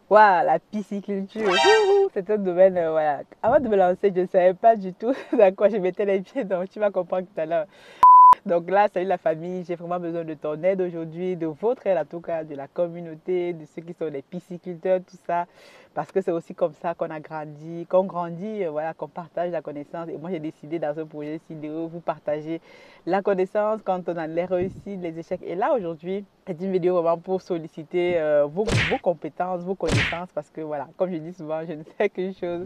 Waouh, la pisciculture, c'est un domaine, voilà. Avant de me lancer, je ne savais pas du tout dans quoi je mettais les pieds, donc tu vas comprendre tout à l'heure. Donc là, salut la famille, j'ai vraiment besoin de ton aide aujourd'hui, de votre aide en tout cas, de la communauté, de ceux qui sont des pisciculteurs, tout ça, parce que c'est aussi comme ça qu'on a grandi, qu'on grandit, voilà, qu'on partage la connaissance. Et moi, j'ai décidé dans ce projet-ci de vous partager la connaissance quand on a les réussites, les échecs. Et là, aujourd'hui, c'est une vidéo vraiment pour solliciter vos compétences, vos connaissances, parce que voilà, comme je dis souvent, je ne sais qu'une chose,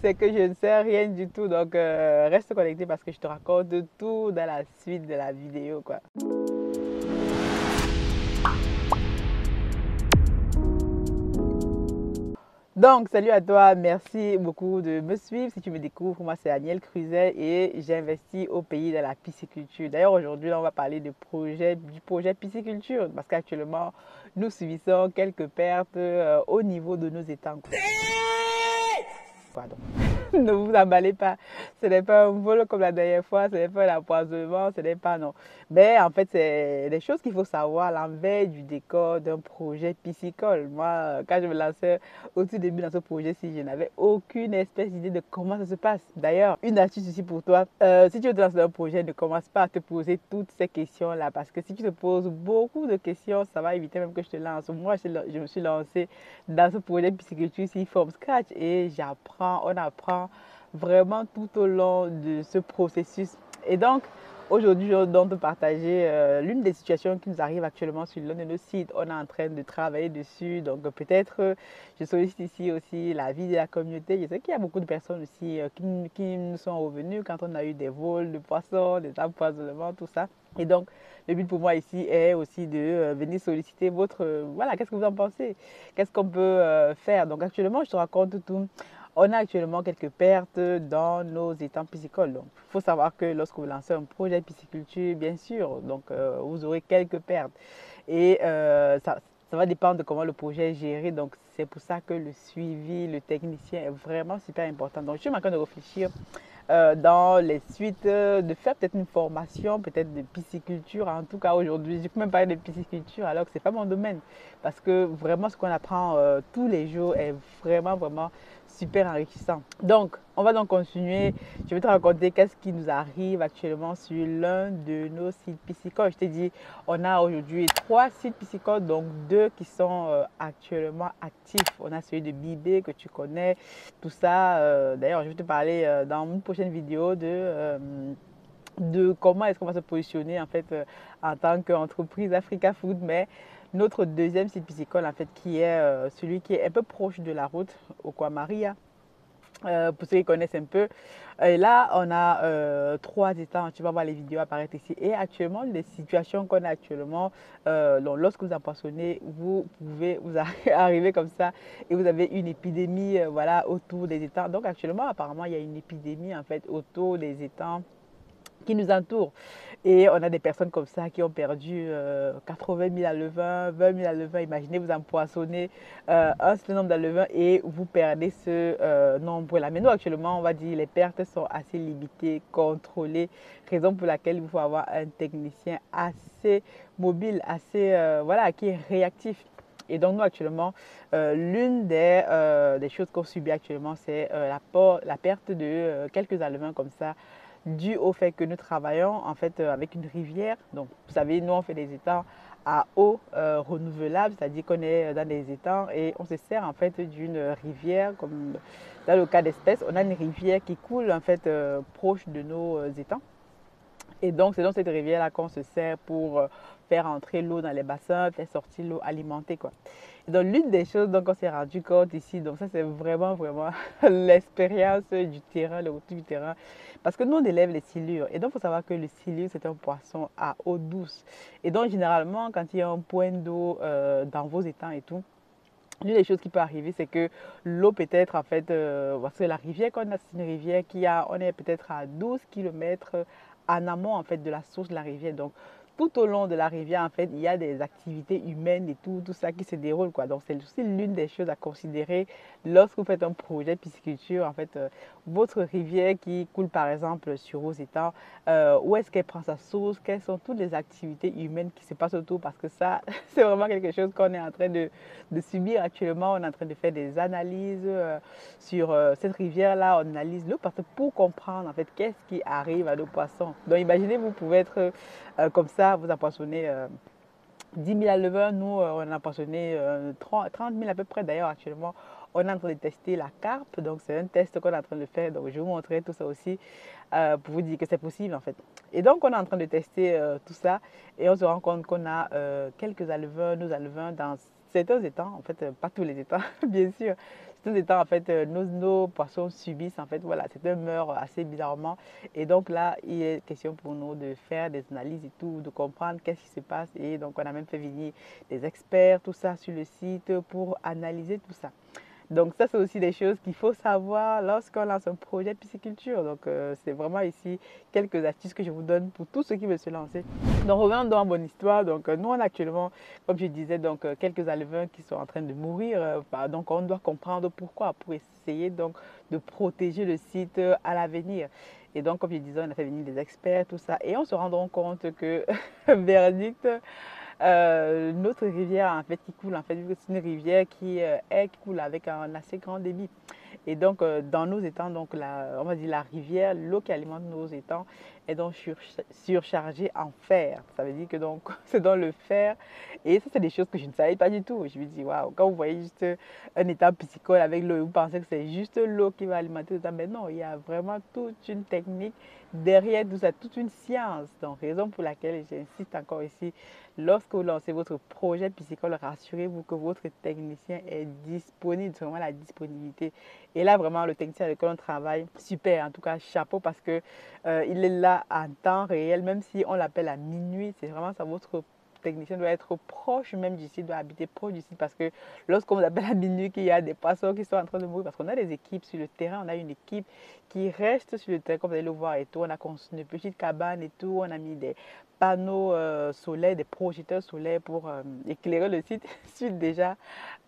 c'est que je ne sais rien du tout. Donc, reste connecté parce que je te raconte tout dans la suite de la vidéo, quoi. Donc, salut à toi, merci beaucoup de me suivre. Si tu me découvres, moi c'est Aniel Cruzet et j'investis au pays de la pisciculture. D'ailleurs, aujourd'hui, on va parler du projet pisciculture parce qu'actuellement, nous subissons quelques pertes au niveau de nos étangs. Pardon. Ne vous emballez pas. Ce n'est pas un vol comme la dernière fois, ce n'est pas l'empoisonnement, ce n'est pas non. Mais en fait, c'est des choses qu'il faut savoir à l'envers du décor d'un projet piscicole. Moi, quand je me lançais au tout début dans ce projet-ci, je n'avais aucune espèce d'idée de comment ça se passe. D'ailleurs, une astuce ici pour toi. Si tu veux te lancer dans un projet, ne commence pas à te poser toutes ces questions-là parce que si tu te poses beaucoup de questions, ça va éviter même que je te lance. Moi, je me suis lancée dans ce projet pisciculture ici from scratch et on apprend vraiment tout au long de ce processus. Et donc, aujourd'hui, je dois te partager l'une des situations qui nous arrive actuellement sur l'un de nos sites. On est en train de travailler dessus. Donc, peut-être, je sollicite ici aussi l'avis de la communauté. Je sais qu'il y a beaucoup de personnes aussi qui nous sont revenues quand on a eu des vols de poissons, des empoisonnements, tout ça. Et donc, le but pour moi ici est aussi de venir solliciter votre... voilà, qu'est-ce que vous en pensez? Qu'est-ce qu'on peut faire? Donc, actuellement, je te raconte tout. On a actuellement quelques pertes dans nos étangs piscicoles. Donc, il faut savoir que lorsque vous lancez un projet de pisciculture, bien sûr, donc vous aurez quelques pertes. Et ça va dépendre de comment le projet est géré. Donc, c'est pour ça que le suivi, le technicien est vraiment super important. Donc, je suis en train de réfléchir dans les suites, de faire peut-être une formation, peut-être de pisciculture. En tout cas, aujourd'hui, je peux même parler de pisciculture alors que ce n'est pas mon domaine. Parce que vraiment, ce qu'on apprend tous les jours est vraiment, vraiment super enrichissant. Donc, on va donc continuer. Je vais te raconter qu'est-ce qui nous arrive actuellement sur l'un de nos sites piscicoles. Je t'ai dit, on a aujourd'hui 3 sites piscicoles, donc 2 qui sont actuellement actifs. On a celui de Bibé que tu connais, tout ça. D'ailleurs, je vais te parler dans une prochaine vidéo de comment est-ce qu'on va se positionner en fait en tant qu'entreprise Africa Food. Mais notre deuxième site piscicole en fait qui est celui qui est un peu proche de la route au Maria. Pour ceux qui connaissent un peu. Et là, on a 3 étangs. Tu vas voir les vidéos apparaître ici. Et actuellement, les situations qu'on a actuellement, lorsque vous empoisonnez, vous pouvez vous arriver comme ça et vous avez une épidémie voilà, autour des étangs. Donc actuellement, apparemment, il y a une épidémie en fait autour des étangs qui nous entourent. Et on a des personnes comme ça qui ont perdu 80 000 alevins, 20 000 alevins. Imaginez, vous empoissonnez un certain nombre d'alevins et vous perdez ce nombre-là. Mais nous, actuellement, on va dire les pertes sont assez limitées, contrôlées, raison pour laquelle il faut avoir un technicien assez mobile, assez, voilà, qui est réactif. Et donc, nous, actuellement, l'une des choses qu'on subit actuellement, c'est la perte de quelques alevins comme ça dû au fait que nous travaillons en fait avec une rivière. Donc, vous savez, nous on fait des étangs à eau renouvelable, c'est-à-dire qu'on est dans des étangs et on se sert en fait d'une rivière, comme dans le cas d'espèce, on a une rivière qui coule en fait proche de nos étangs. Et donc, c'est dans cette rivière-là qu'on se sert pour faire entrer l'eau dans les bassins, faire sortir l'eau alimentée, quoi. Et donc, l'une des choses dont on s'est rendu compte ici, donc ça, c'est vraiment, vraiment l'expérience du terrain, le retour du terrain. Parce que nous, on élève les silures. Et donc, il faut savoir que le silure, c'est un poisson à eau douce. Et donc, généralement, quand il y a un point d'eau dans vos étangs et tout, l'une des choses qui peut arriver, c'est que l'eau peut être en fait, parce que la rivière qu'on a, c'est une rivière on est peut-être à 12 km en amont en fait de la source de la rivière. Donc, tout au long de la rivière, en fait, il y a des activités humaines et tout ça qui se déroule, quoi. Donc, c'est aussi l'une des choses à considérer lorsque vous faites un projet pisciculture. En fait, votre rivière qui coule, par exemple, sur vos étangs, où est-ce qu'elle prend sa source? Quelles sont toutes les activités humaines qui se passent autour? Parce que ça, c'est vraiment quelque chose qu'on est en train de subir actuellement. On est en train de faire des analyses sur cette rivière-là. On analyse l'eau parce que pour comprendre, en fait, qu'est-ce qui arrive à nos poissons. Donc, imaginez, vous pouvez être comme ça, vous empoisonnez 10 000 éleveurs. Nous, on a empoisonné 30 000 à peu près. D'ailleurs, actuellement, on est en train de tester la carpe. Donc, c'est un test qu'on est en train de faire. Donc, je vais vous montrer tout ça aussi pour vous dire que c'est possible, en fait. Et donc, on est en train de tester tout ça. Et on se rend compte qu'on a quelques éleveurs, nos éleveurs, dans certains étangs. En fait, pas tous les étangs, bien sûr. Certains étangs, en fait, nos poissons subissent, en fait, voilà, certains meurent assez bizarrement. Et donc là, il est question pour nous de faire des analyses et tout, de comprendre qu'est-ce qui se passe. Et donc, on a même fait venir des experts, tout ça, sur le site pour analyser tout ça. Donc ça, c'est aussi des choses qu'il faut savoir lorsqu'on lance un projet pisciculture. Donc c'est vraiment ici quelques astuces que je vous donne pour tous ceux qui veulent se lancer. Donc revenons dans mon histoire. Donc nous, on a actuellement, comme je disais, donc quelques alevins qui sont en train de mourir. Donc on doit comprendre pourquoi pour essayer donc de protéger le site à l'avenir. Et donc, comme je disais, on a fait venir des experts, tout ça. Et on se rend compte que, verdict, notre rivière en fait qui coule en fait c'est une rivière qui coule avec un assez grand débit et donc dans nos étangs donc on va dire la rivière, l'eau qui alimente nos étangs est donc surchargée en fer. Ça veut dire que donc c'est dans le fer et ça c'est des choses que je ne savais pas du tout. Je me dis waouh, quand vous voyez juste un étang piscicole avec l'eau, vous pensez que c'est juste l'eau qui va alimenter l'étang, mais non, il y a vraiment toute une technique derrière tout ça, toute une science. Donc raison pour laquelle j'insiste encore ici. Lorsque vous lancez votre projet piscicole, rassurez-vous que votre technicien est disponible, c'est vraiment la disponibilité. Et là, vraiment, le technicien avec lequel on travaille, super, en tout cas, chapeau parce que il est là en temps réel, même si on l'appelle à minuit, c'est vraiment ça, votre technicien doit être proche même du site, doit habiter proche du site parce que lorsqu'on vous appelle à minuit, qu'il y a des poissons qui sont en train de mourir, parce qu'on a des équipes sur le terrain, on a une équipe qui reste sur le terrain, comme vous allez le voir et tout, on a construit une petite cabane et tout, on a mis des panneaux solaires, des projecteurs solaires pour éclairer le site suite déjà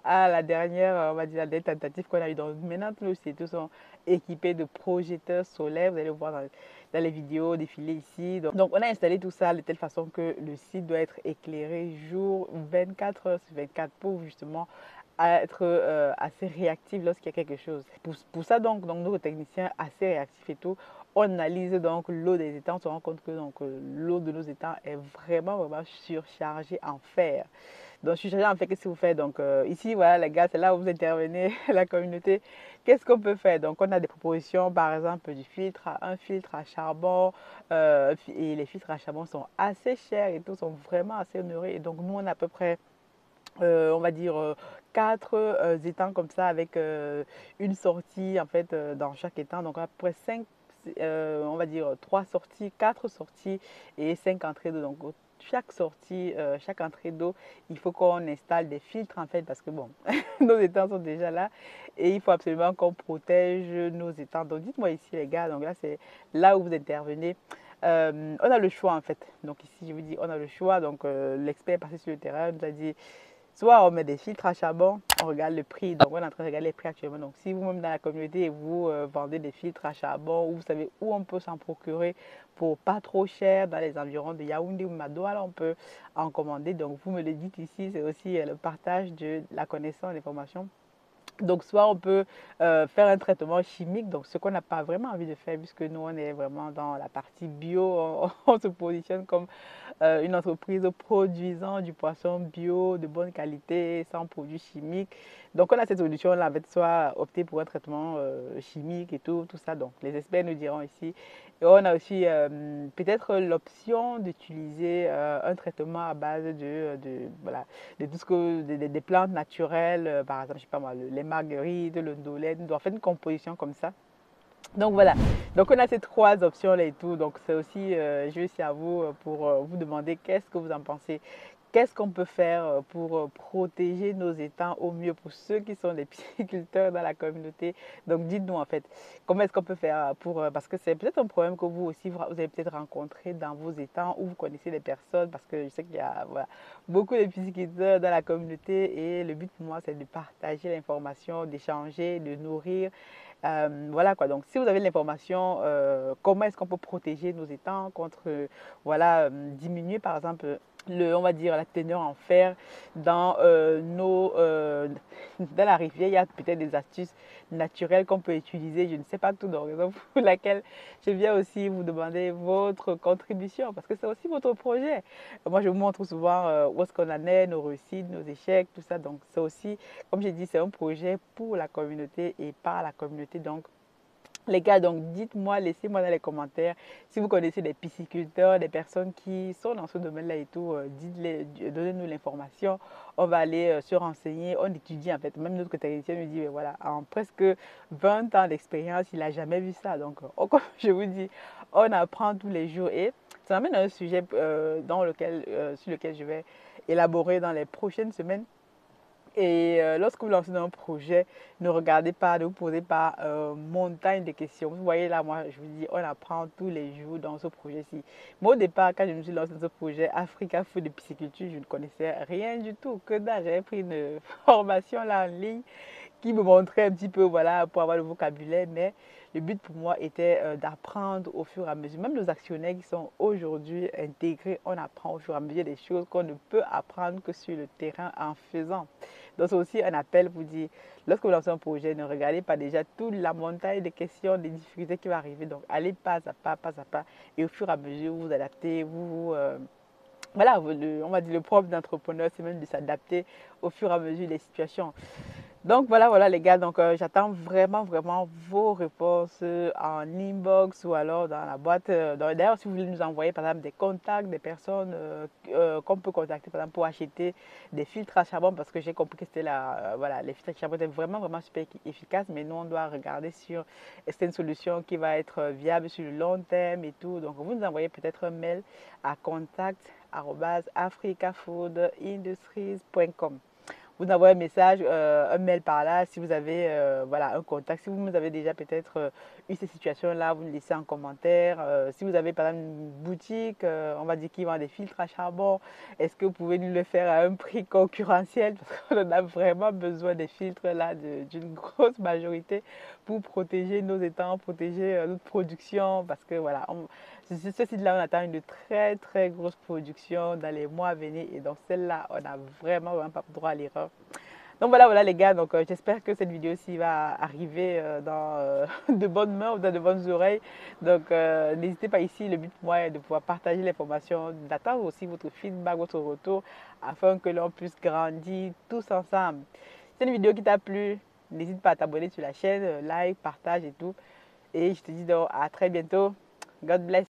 à la dernière, on va dire, la dernière tentative qu'on a eu. Donc maintenant, tous nos sites sont équipés de projecteurs solaires. Vous allez voir dans les vidéos défiler ici. Donc, on a installé tout ça de telle façon que le site doit être éclairé jour 24 heures sur 24 pour justement être assez réactif lorsqu'il y a quelque chose. Pour ça, donc nos techniciens assez réactifs et tout, on analyse donc l'eau des étangs, on se rend compte que l'eau de nos étangs est vraiment surchargée en fer. Donc, surchargée en fer, qu'est-ce que vous faites? Donc, ici, voilà, les gars, c'est là où vous intervenez, la communauté. Qu'est-ce qu'on peut faire? Donc, on a des propositions, par exemple, un filtre à charbon. Et les filtres à charbon sont assez chers et tout, sont vraiment assez honorés. Et donc, nous, on a à peu près on va dire 4 étangs comme ça avec une sortie en fait dans chaque étang. Donc à peu près 5, on va dire 3 sorties, 4 sorties et 5 entrées d'eau. Donc chaque sortie, chaque entrée d'eau, il faut qu'on installe des filtres en fait parce que bon, nos étangs sont déjà là et il faut absolument qu'on protège nos étangs. Donc dites-moi ici les gars, donc là c'est là où vous intervenez. On a le choix en fait. Donc ici je vous dis on a le choix. Donc l'expert est passé sur le terrain nous a dit soit on met des filtres à charbon, on regarde le prix. Donc, on est en train de regarder les prix actuellement. Donc, si vous-même dans la communauté, vous vendez des filtres à charbon, ou vous savez où on peut s'en procurer pour pas trop cher dans les environs de Yaoundé ou Madoua, là, on peut en commander. Donc, vous me le dites ici, c'est aussi le partage de la connaissance, l'information. Donc, soit on peut faire un traitement chimique, donc ce qu'on n'a pas vraiment envie de faire, puisque nous, on est vraiment dans la partie bio, on se positionne comme une entreprise produisant du poisson bio de bonne qualité, sans produits chimiques. Donc, on a cette solution-là, avec soit opter pour un traitement chimique et tout ça. Donc, les experts nous diront ici. Et on a aussi peut-être l'option d'utiliser un traitement à base voilà, de tout ce que des plantes naturelles, par exemple, je sais pas moi, les marguerites, le ndolène, on fait une composition comme ça. Donc voilà, donc on a ces 3 options là et tout, donc c'est aussi, je suis à vous pour vous demander qu'est-ce que vous en pensez. qu'est-ce qu'on peut faire pour protéger nos étangs au mieux pour ceux qui sont des pisciculteurs dans la communauté? Donc, dites-nous en fait, comment est-ce qu'on peut faire pour... parce que c'est peut-être un problème que vous aussi, vous avez peut-être rencontré dans vos étangs ou vous connaissez des personnes, parce que je sais qu'il y a voilà, beaucoup de pisciculteurs dans la communauté et le but pour moi, c'est de partager l'information, d'échanger, de nourrir. Voilà quoi, donc si vous avez l'information, comment est-ce qu'on peut protéger nos étangs contre, voilà, diminuer par exemple on va dire la teneur en fer dans dans la rivière, il y a peut-être des astuces naturelles qu'on peut utiliser, je ne sais pas tout, donc raison pour laquelle je viens aussi vous demander votre contribution parce que c'est aussi votre projet. Moi, je vous montre souvent où est-ce qu'on en est, nos réussites, nos échecs, tout ça, donc c'est aussi, comme j'ai dit, c'est un projet pour la communauté et par la communauté, donc les gars, donc dites-moi, laissez-moi dans les commentaires si vous connaissez des pisciculteurs, des personnes qui sont dans ce domaine-là et tout, donnez-nous l'information. On va aller se renseigner, on étudie en fait. Même notre technicien nous dit, mais voilà, en presque 20 ans d'expérience, il n'a jamais vu ça. Donc, comme je vous dis, on apprend tous les jours et ça m'amène à un sujet sur lequel je vais élaborer dans les prochaines semaines. Et lorsque vous lancez dans un projet, ne regardez pas, ne vous posez pas montagne de questions. Vous voyez là, moi, je vous dis, on apprend tous les jours dans ce projet-ci. Moi, au départ, quand je me suis lancé dans ce projet Africa Food de pisciculture, je ne connaissais rien du tout. Que dalle, j'avais pris une formation là en ligne qui me montrait un petit peu, voilà, pour avoir le vocabulaire. Mais le but pour moi était d'apprendre au fur et à mesure. Même nos actionnaires qui sont aujourd'hui intégrés, on apprend au fur et à mesure des choses qu'on ne peut apprendre que sur le terrain en faisant. Donc c'est aussi un appel pour dire, lorsque vous lancez un projet, ne regardez pas déjà toute la montagne de questions, des difficultés qui vont arriver. Donc allez pas à pas. Et au fur et à mesure, vous vous adaptez, voilà, on va dire le propre d'entrepreneur, c'est même de s'adapter au fur et à mesure des situations. Donc voilà les gars, donc j'attends vraiment vos réponses en inbox ou alors dans la boîte. D'ailleurs, si vous voulez nous envoyer par exemple des contacts, des personnes qu'on peut contacter par exemple pour acheter des filtres à charbon, parce que j'ai compris que c'était voilà, les filtres à charbon étaient vraiment super efficaces, mais nous on doit regarder sur est-ce que c'est une solution qui va être viable sur le long terme et tout. Donc vous nous envoyez peut-être un mail à contact@africafoodindustries.com. Vous envoyez un message, un mail par là, si vous avez voilà, un contact. Si vous avez déjà peut-être eu ces situations-là, vous nous laissez en commentaire. Si vous avez par exemple une boutique, on va dire qui vend des filtres à charbon, est-ce que vous pouvez nous le faire à un prix concurrentiel? Parce qu'on en a vraiment besoin des filtres là d'une grosse majorité pour protéger nos étangs, protéger notre production. Parce que voilà, ce site-là, on attend une très grosse production dans les mois à venir. Et donc celle-là, on n'a vraiment pas droit à l'erreur. Donc voilà les gars, donc j'espère que cette vidéo-ci va arriver dans de bonnes mains ou dans de bonnes oreilles. Donc n'hésitez pas ici, le but pour moi est de pouvoir partager l'information, d'attendre aussi votre feedback, votre retour, afin que l'on puisse grandir tous ensemble. Si c'est une vidéo qui t'a plu, n'hésite pas à t'abonner sur la chaîne, like, partage et tout. Et je te dis donc à très bientôt. God bless.